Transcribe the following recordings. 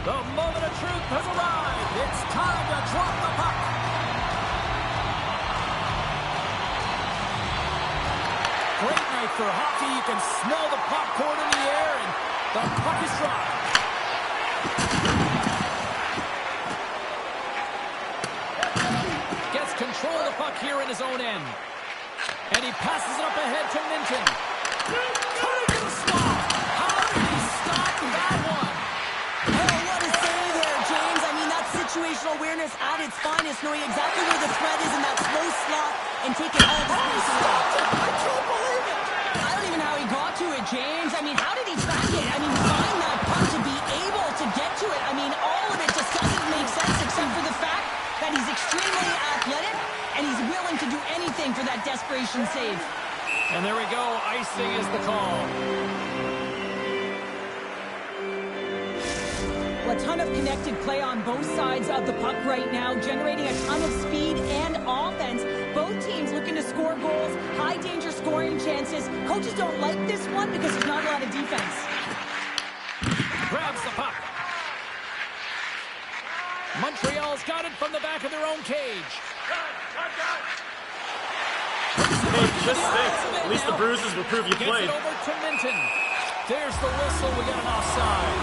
The moment of truth has arrived. It's time to drop the puck. Great night for hockey. You can smell the popcorn in the air, and the puck is dropped. Gets control of the puck here in his own end. And he passes it up ahead to Minton. Cutting to the slot. How did he stop that one? Oh, what a save there, James. I mean, that's situational awareness at its finest, knowing exactly where the threat is in that slow slot and taking all the space away. I can't believe it. I don't even know how he got to it, James. I mean, how did he track it? I mean, find that puck to be able to get to it. I mean, all of it just doesn't make sense except for the fact that he's extremely athletic and he's willing to do anything for that desperation save. And there we go. Icing is the call. Well, a ton of connected play on both sides of the puck right now, generating a ton of speed and offense. Both teams looking to score goals, high-danger scoring chances. Coaches don't like this one because there's not a lot of defense. Grabs the puck. Montreal's got it from the back of their own cage. Hey, just think, at least the bruises will prove you played. Gets it over to Minton. There's the whistle. We got an offside.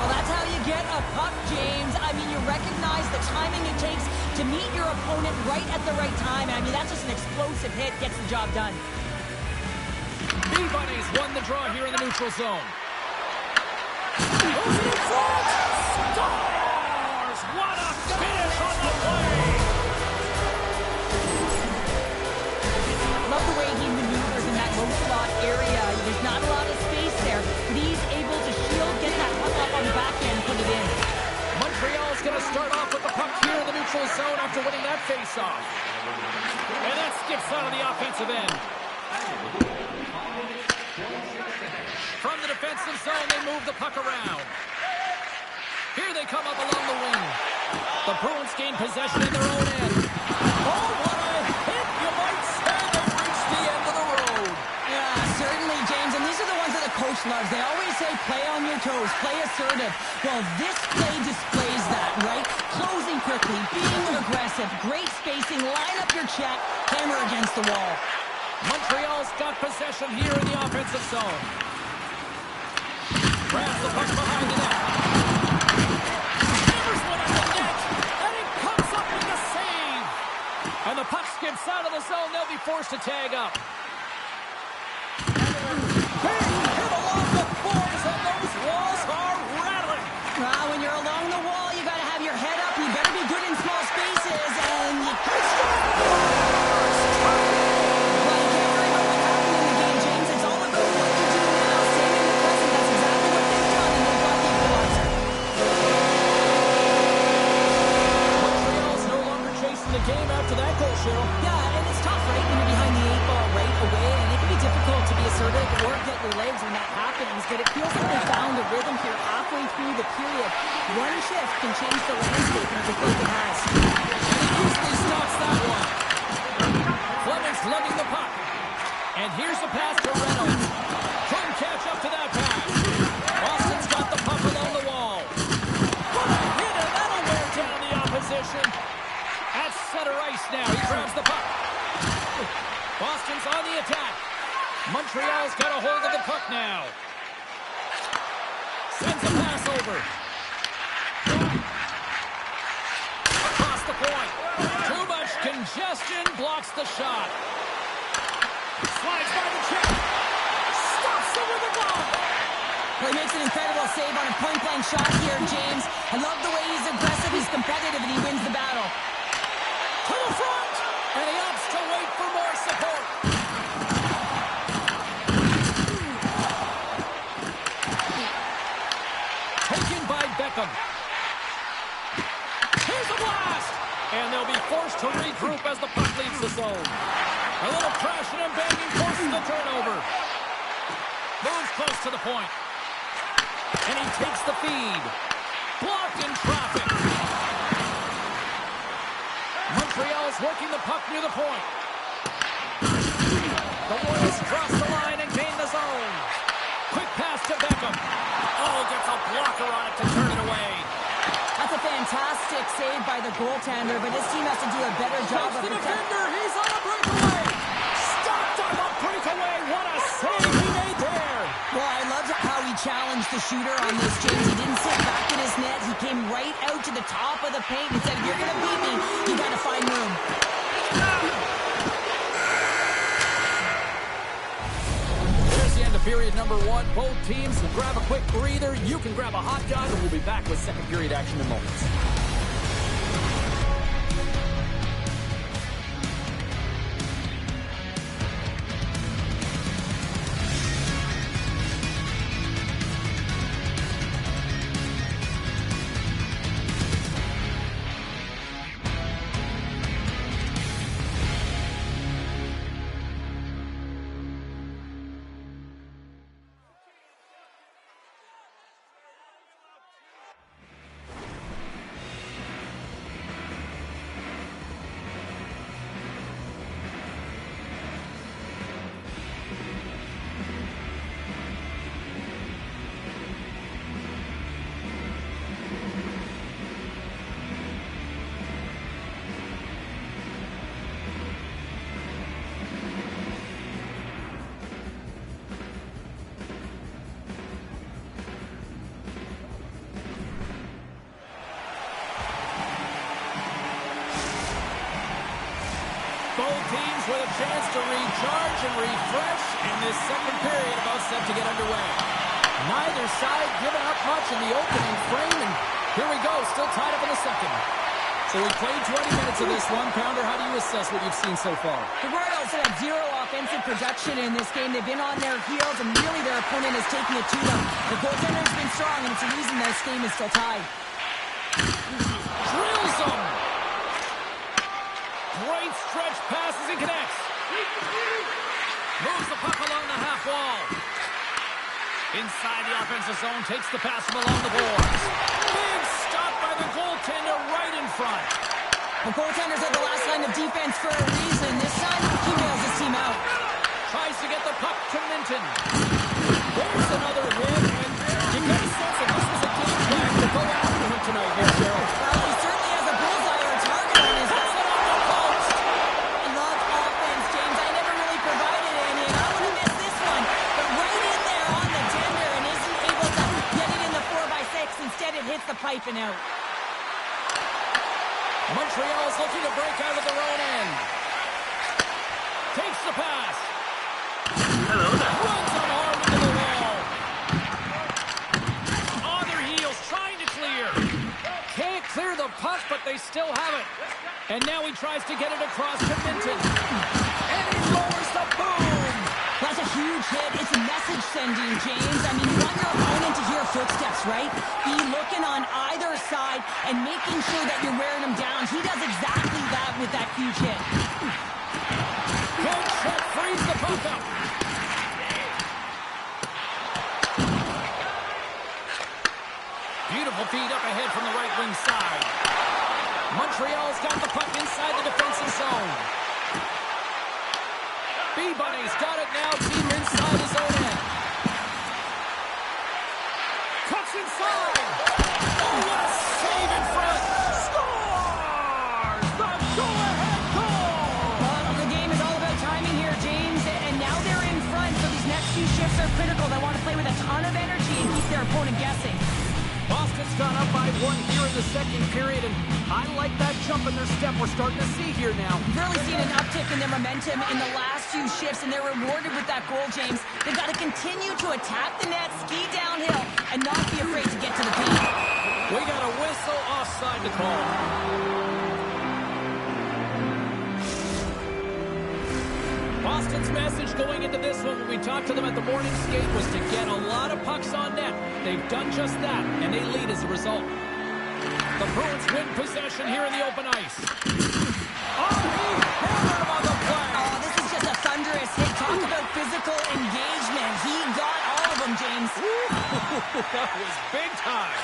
Well, that's how you get a puck, James. I mean, you recognize the timing it takes to meet your opponent right at the right time. I mean, that's just an explosive hit. Gets the job done. B-Bunnies won the draw here in the neutral zone. Who's in front? Scores! What a finish on the play! Love the way he maneuvers in that low slot area. There's not a lot of space there, but he's able to shield, get that puck up on the back end, put it in. Montreal's going to start off with the puck here in the neutral zone after winning that face-off. And that skips out of the offensive end. From the defensive zone, they move the puck around. Here they come up along the wing. The Broons gain possession in their own end. Oh, what a hit! You might say they've reached the end of the road. Yeah, certainly, James. And these are the ones that the coach loves. They always say, play on your toes, play assertive. Well, this play displays that, right? Closing quickly, being aggressive, great spacing, line up your check, hammer against the wall. Montreal's got possession here in the offensive zone. Grabs the puck behind the net. Hammers one at the net, and it comes up with a save. And the puck skips out of the zone. They'll be forced to tag up. Big hit along the boards, and those walls are rattling. When you're along the wall, you got to have your head up. You better be good in small spaces, and you can't worry about what happened in the game, James. It's all about what you do now. Staying in the present. That's exactly what they've done, and they've got the equalizer. Montreal's no longer chasing the game after that goal, Cheryl. Yeah, and it's tough, right, when you're behind the 8 ball right away, and it can be difficult to be assertive or get your legs when that happens, but it feels like they found a rhythm here halfway through the period. One shift can change the landscape, and I think it has. And he easily stops that one. Fleming's lugging the puck. And here's the pass to Reynolds. Couldn't catch up to that pass. Boston's got the puck along the wall. What a hit, and that'll wear down the opposition. At center ice now. He grabs the puck. Boston's on the attack. Montreal's got a hold of the puck now. Sends a pass over. Across the point. Too much congestion. Blocks the shot. Slides by the check. Stops it with a ball. Well, he makes an incredible save on a point-blank shot here, James. I love the way he's aggressive, he's competitive, and he wins the battle. To the front. And he opts to wait for more support. Taken by Beckham. Here's a blast! And they'll be forced to regroup as the puck leaves the zone. A little crashing and banging forces the turnover. Moves close to the point. And he takes the feed. Blocked in traffic. Montreal's working the puck near the point. The Warriors cross the line and gain the zone. Quick pass to Beckham. save by the goaltender, but his team has to do a better job of the protecting. defender. He's on a breakaway. Stopped on the breakaway. What a save he made there. Well, I loved how he challenged the shooter on this, James. He didn't sit back in his net. He came right out to the top of the paint and said, if you're going to beat me, you got to find room. There's the end of period number 1. Both teams will grab a quick breather. You can grab a hot dog, and we'll be back with second period action in moments. Both teams with a chance to recharge and refresh in this second period about set to get underway. Neither side giving up much in the opening frame, and here we go, still tied up in the second. So we played 20 minutes of this one. Pounder, how do you assess what you've seen so far? The Royals have zero offensive production in this game. They've been on their heels, and really their opponent is taking it to them. The goaltender has been strong, and it's the reason this game is still tied. Drills them! Great stretch passes and connects. Moves the puck along the half wall. Inside the offensive zone, takes the pass from along the boards. Big stop by the goaltender right in front. The goaltenders are the last line of defense for a reason. This time, he bails his team out. Tries to get the puck to Minton. There's another hit, and you get a sense that this was a game plan to go after him tonight here, Cheryl. Well, he certainly has a bullseye or a target on his back. I love offense, James. I never really provided any, and I would have missed this one. But right in there on the tender and isn't able to get it in the 4x6. Instead, it hits the pipe and out. Montreal's looking to break out of their own end. Takes the pass. Hello there. Runs him hard into the wall. On their heels, trying to clear. Can't clear the puck, but they still have it. And now he tries to get it across to Minton. And he lowers the boom. That's a huge hit. It's message sending, James. I mean, you want your opponent to hear footsteps, right? Be looking on either side and making sure that you're wearing them down. He does exactly that with that huge hit. Good check, frees the puck up. Beautiful feed up ahead from the right wing side. Montreal's got the puck inside the defensive zone. B-Bunny's got it now, team inside his own end. Cuts inside. Oh, what a save in front. Scores! The go-ahead goal! Well, the game is all about timing here, James. And now they're in front, so these next few shifts are critical. They want to play with a ton of energy and keep their opponent guessing. Boston's gone up by 1 here in the second period, and I like that jump in their step we're starting to see here now. We've really seen an uptick in their momentum in the last few shifts, and they're rewarded with that goal, James. They've got to continue to attack the net, ski downhill, and not be afraid to get to the paint. We got a whistle offside to call. Boston's message going into this one when we talked to them at the morning skate was to get a lot of pucks on net. They've done just that, and they lead as a result. The Broons win possession here in the open ice. Oh, he hammered him on the play. Oh, this is just a thunderous hit. Talk about physical engagement. He got all of them, James. That was big time.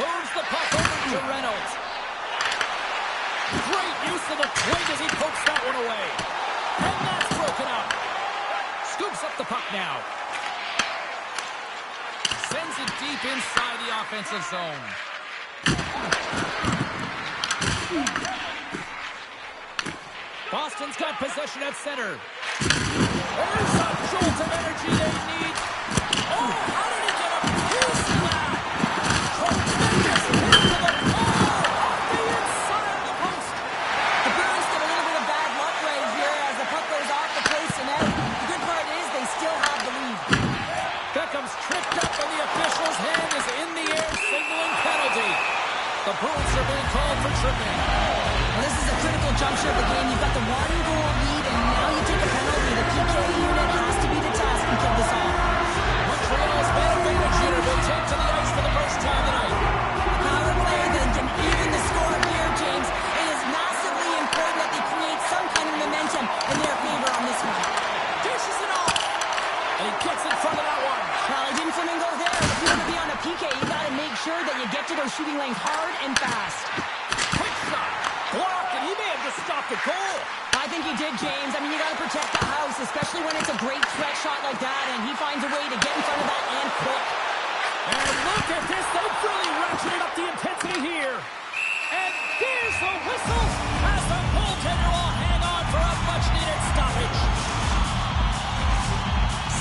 Moves the puck over to Reynolds. Great use of the plate as he pokes that one away. And that's broken up. Scoops up the puck now. Sends it deep inside the offensive zone. Boston's got possession at center. There's a jolt of energy they need. Oh, how did he get a piece of that? Tremendous hit to the pole off the inside of the post. The Broons get a little bit of bad luck right here as the puck goes off the post and out. The good part is they still have the lead. Beckham's tripped up and the official's hand is in the air signaling penalty. The Broons are being called for tripping. Well, this is a critical juncture of the game. You've got the 1-goal lead and now you take a penalty. The PK unit has to be the task and kill this off. Montreal's man advantage unit will take to the ice for the first time tonight. Power play then can even the score here, James. It is massively important that they create some kind of momentum in their favor on this one. Dishes it off. And he gets in front of that one. Well, it didn't flamingo there. If you want to be on a PK, you got to make sure that you get to those shooting lanes hard and fast. Quick shot. Blocked, and he may have just stopped a goal. I think he did, James. I mean, you got to protect the house, especially when it's a great threat shot like that, and he finds a way to get in front of that and quick. And look at this. They've really ratcheted up the intensity here. And there's the whistle as the goaltender will hang on for a much-needed stoppage.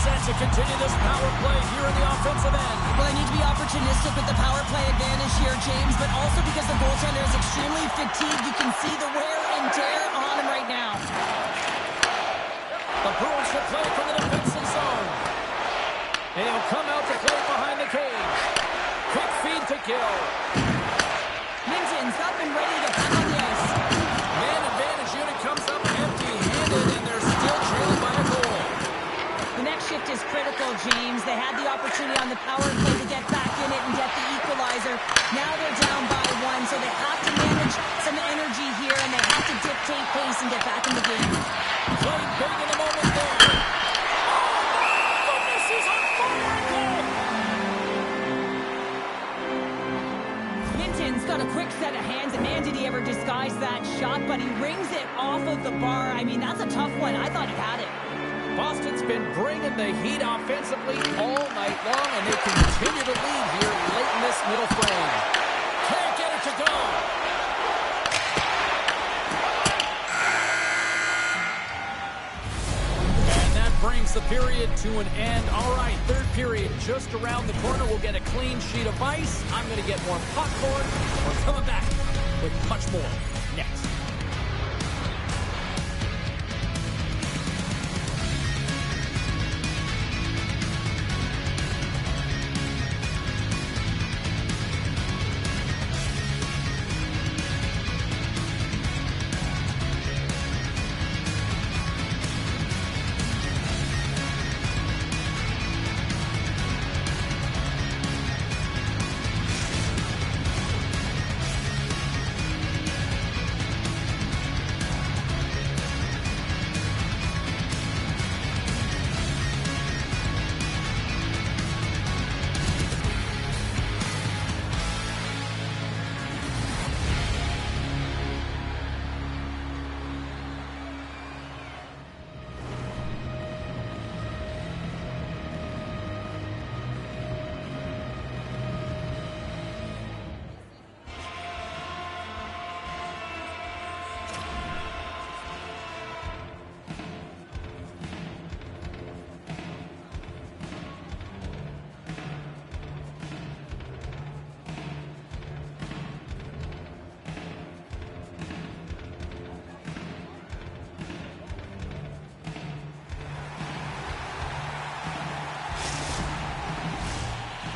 Set to continue this power play here in the offensive end. Well, they need to be opportunistic with the power play advantage here, James, but also because the goaltender is extremely fatigued. You can see the wear and tear on him right now. The Bruins will play from the defensive zone. And he'll come out to play behind the cage. Quick feed to Gill. Minton's up and ready to come on the ice. Man advantage unit comes up empty-handed, and they're still trailing by a goal. The next shift is critical, James. They had the opportunity on the power play to get back in it and get the equalizer. Now they're down by 1, so they have to manage some energy here, and they have to dictate pace and get back in the game. Playing big in the moment there. Oh, my goodness, he's on fire again! Minton's got a quick set of hands, and man, did he ever disguise that shot, but he rings it off of the bar. I mean, that's a tough one. I thought he had it. Boston's been bringing the heat offensively all night long, and they continue to lead here late in this middle frame. Can't get it to go. And that brings the period to an end. All right, third period just around the corner. We'll get a clean sheet of ice. I'm going to get more popcorn. We're coming back with much more next.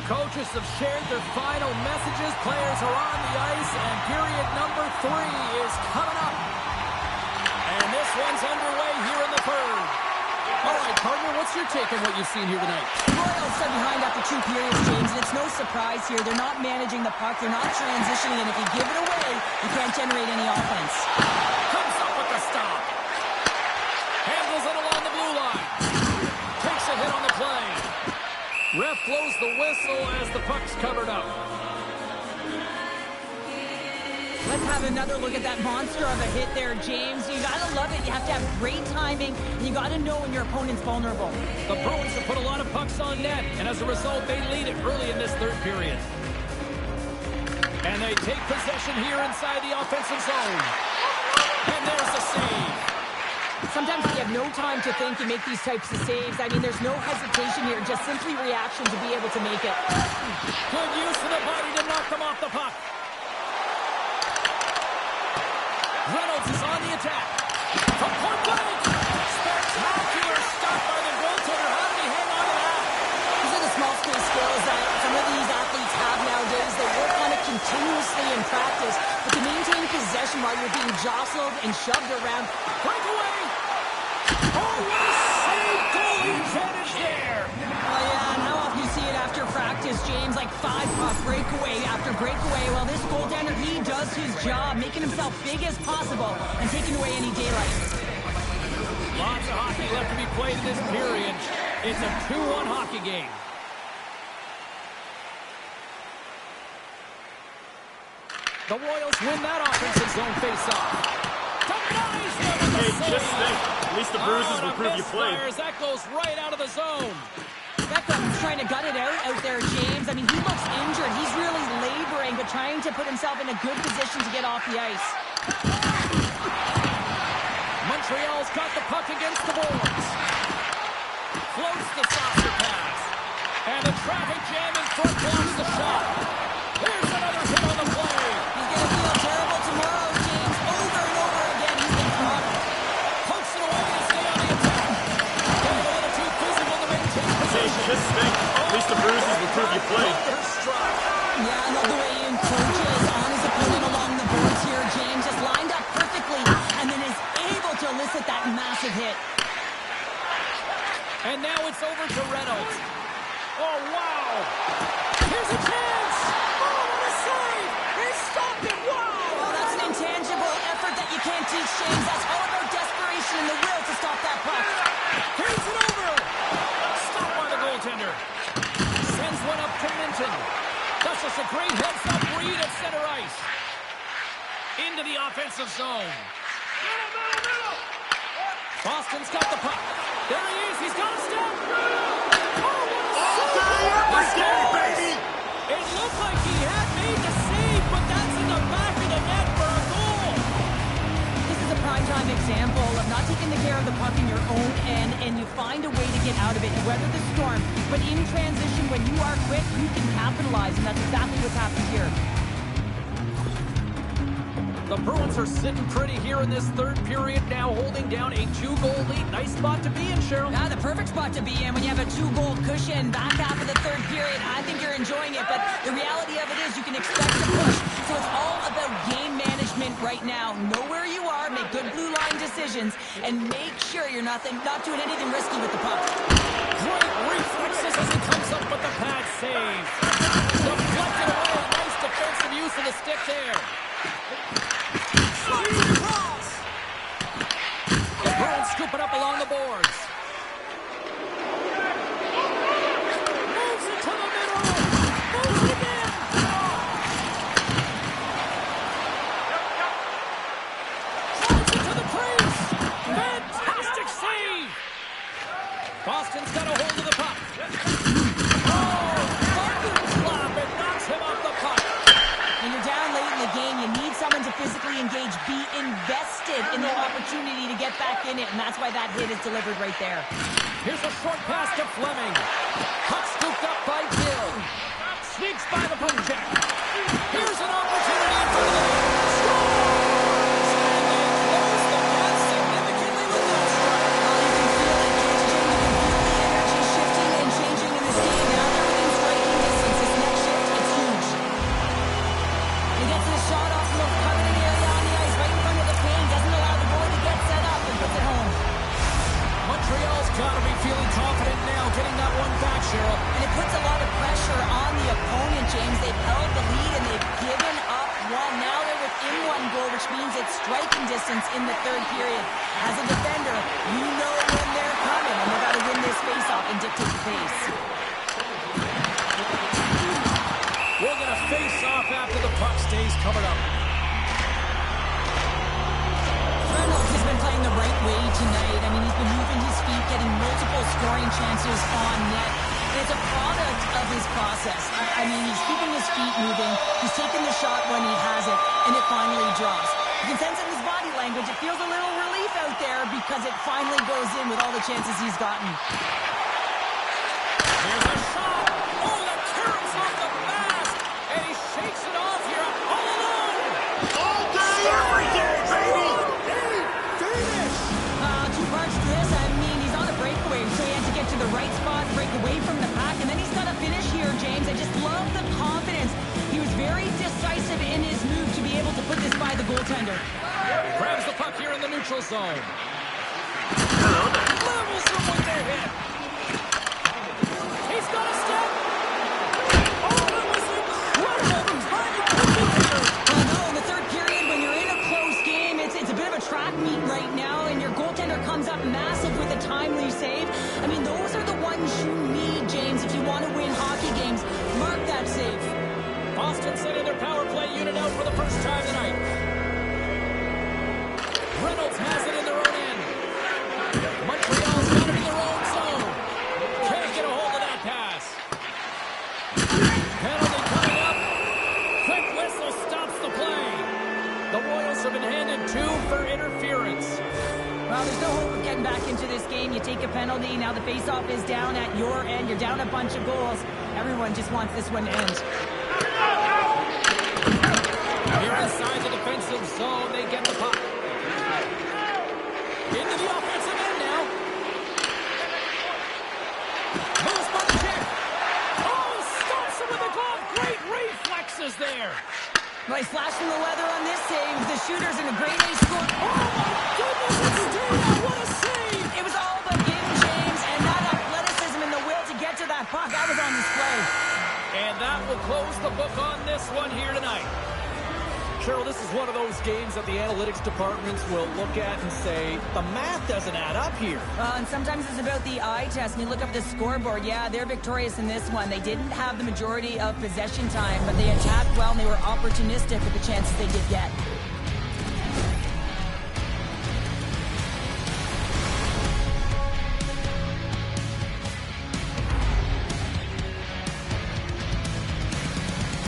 Coaches have shared their final messages. Players are on the ice, and period number 3 is coming up. And this one's underway here in the third. All right, partner, what's your take on what you've seen here tonight? Royals are behind after 2 periods, James, and it's no surprise here. They're not managing the puck. They're not transitioning, and if you give it away, you can't generate any offense. Comes up with the stop. Handles it along the blue line. Takes a hit on the play. Ref blows the whistle as the puck's covered up. Let's have another look at that monster of a hit there, James. You gotta love it. You have to have great timing, and you gotta know when your opponent's vulnerable. The Broons have put a lot of pucks on net, and as a result, they lead it early in this third period. And they take possession here inside the offensive zone. And there's the save. Sometimes when you have no time to think, you make these types of saves. I mean, there's no hesitation here, just simply reaction to be able to make it. Good use of the body to knock them off the puck. Reynolds is on the attack. From point blank. Spectacular stop by the goaltender. How did he hang on to that? These are the small space skills that some of these athletes have nowadays. They work on it continuously in practice. But to maintain possession while you're being jostled and shoved around. Breakaway. Oh, what a save. Goalie advantage there. Oh, yeah, and how often you see it after practice, James? Like 5-puck breakaway after breakaway. Well, this goaltender, he does his job, making himself big as possible and taking away any daylight. Lots of hockey left to be played in this period. It's a 2-1 hockey game. The Royals win that offensive zone face-off. Denies them with the Hey, save. just think. At least the bruises will prove you played. That goes right out of the zone. Beckham's trying to gut it out there, James. I mean, he looks injured. He's really laboring, but trying to put himself in a good position to get off the ice. Montreal's got the puck against the boards. Floats the saucer pass. And the traffic jam in front blocks the shot. Here's another hit on the play. He's going to feel terrible tomorrow, James. Over and over again, he's been caught. Pokes it away to stay on the attack. Getting a little too physical to maintain Hey, position. just think. At least the bruises will prove you played. Yeah, I love the way he encroaches on his opponent along the boards here, James. Just lined up perfectly and then is able to elicit that massive hit. And now it's over to Reynolds. Oh, wow. Here's a chance. Oh, what a save. He stopped it. Wow. Well, that's an intangible effort that you can't teach, James. That's all about desperation and the will to stop that puck. Here's it over. Stopped by the goaltender. Sends one up to Minton. That's just a great heads-up read at center ice. Into the offensive zone. Boston's got the puck. There he is. He's got a step. Baby! It looked like he had made the save, but that's in the back of the net for a goal. This is a primetime example of not taking the care of the puck in your own end, and you find a way to get out of it. You weather the storm, but in transition, when you are quick, you can capitalize, and that's exactly what's happened here. The Bruins are sitting pretty here in this third period now, holding down a 2-goal lead. Nice spot to be in, Cheryl. Yeah, the perfect spot to be in when you have a 2-goal cushion back half of the third period. I think you're enjoying it, but the reality of it is you can expect to push. So it's all about game management right now. Know where you are, make good blue line decisions, and make sure you're not doing anything risky with the puck. Great reflexes as he comes up with the pad save. Deflected away. Nice defensive use of the stick there. The Bruins scoop it up along the boards. Moves it to the middle. Moves it again. Drives it to the crease. Fantastic save. Boston's got a hold of the puck. Oh, thunder clap. It knocks him off the puck. When you're down late in the game, you need someone to physically engage, be invested in the opportunity to get back in it, and that's why that hit is delivered right there. Here's a short pass to Fleming. Puck scooped up by Gill. Sneaks by the poke check. Here's an opportunity in front of the net. Scores! And they close the gap significantly with that strike. You can feel it, James. You can feel the energy shifting and changing in this game. Now they're within striking distance. This next shift, it's huge. He gets the shot off the most coveted area on the ice, right in front of the paint. Doesn't allow the goalie to get set up and puts it home. Montreal's got to be feeling confident now, getting that one back, Cheryl. And it puts a lot of pressure on the opponent, James. They've held the lead and they've given up one. Now they're within one goal, which means it's striking distance in the third period. As a defender, you know when they're coming, and they've got to win this face-off and dictate the pace. We're going to face off after the puck stays covered up. Reynolds has been playing the right way tonight. I mean, he's been moving his feet, getting multiple scoring chances on net. It's a product of his process. I mean, he's keeping his feet moving. He's taking the shot when he has it, and it finally drops. You can sense in his body language, it feels a little relief out there because it finally goes in with all the chances he's gotten. Here's a shot. Oh, that carrots off the mask. And he shakes it off here all alone. All day, every day, baby! Finish. Two parts to this. I mean, he's on a breakaway, so he had to get to the right spot, break away from the pack, and then he's got to finish here, James. I just love the confidence. He was very decisive in his move to be able to put this by the goaltender. Grabs the puck here in the neutral zone. Hello there. Levels them with their hit. He's got a step. Oh, that was incredible. Trying to put it here. Well, no, in the third period, when you're in a close game, it's a bit of a track meet right now, and your goaltender comes up massive with a timely save. I mean, those are the ones you need, James, if you want to win hockey games. Mark that save. Boston sending their power play unit out for the first time tonight. Reynolds has it in their own end. Montreal's got it in their own zone. Can't get a hold of that pass. Penalty coming up. Quick whistle stops the play. The Royals have been handed 2 for interference. Well, there's no hope of getting back into this game. You take a penalty. Now the faceoff is down at your end. You're down a bunch of goals. Everyone just wants this one to end. Here inside the defensive zone, they get the puck. Into the offensive end now. Moves for the check. Oh, stops him with a glove. Great reflexes there. Well, he's flashing the leather on this save. The shooter's in a grade A score. Oh, my goodness, it's Dana. What a save. It was all but in, James, and that athleticism and the will to get to that puck, that was on display. And that will close the book on this one here tonight. Cheryl, this is one of those games that the analytics departments will look at and say, the math doesn't add up here. And sometimes it's about the eye test. And you look up the scoreboard, yeah, they're victorious in this one. They didn't have the majority of possession time, but they attacked well and they were opportunistic with the chances they did get.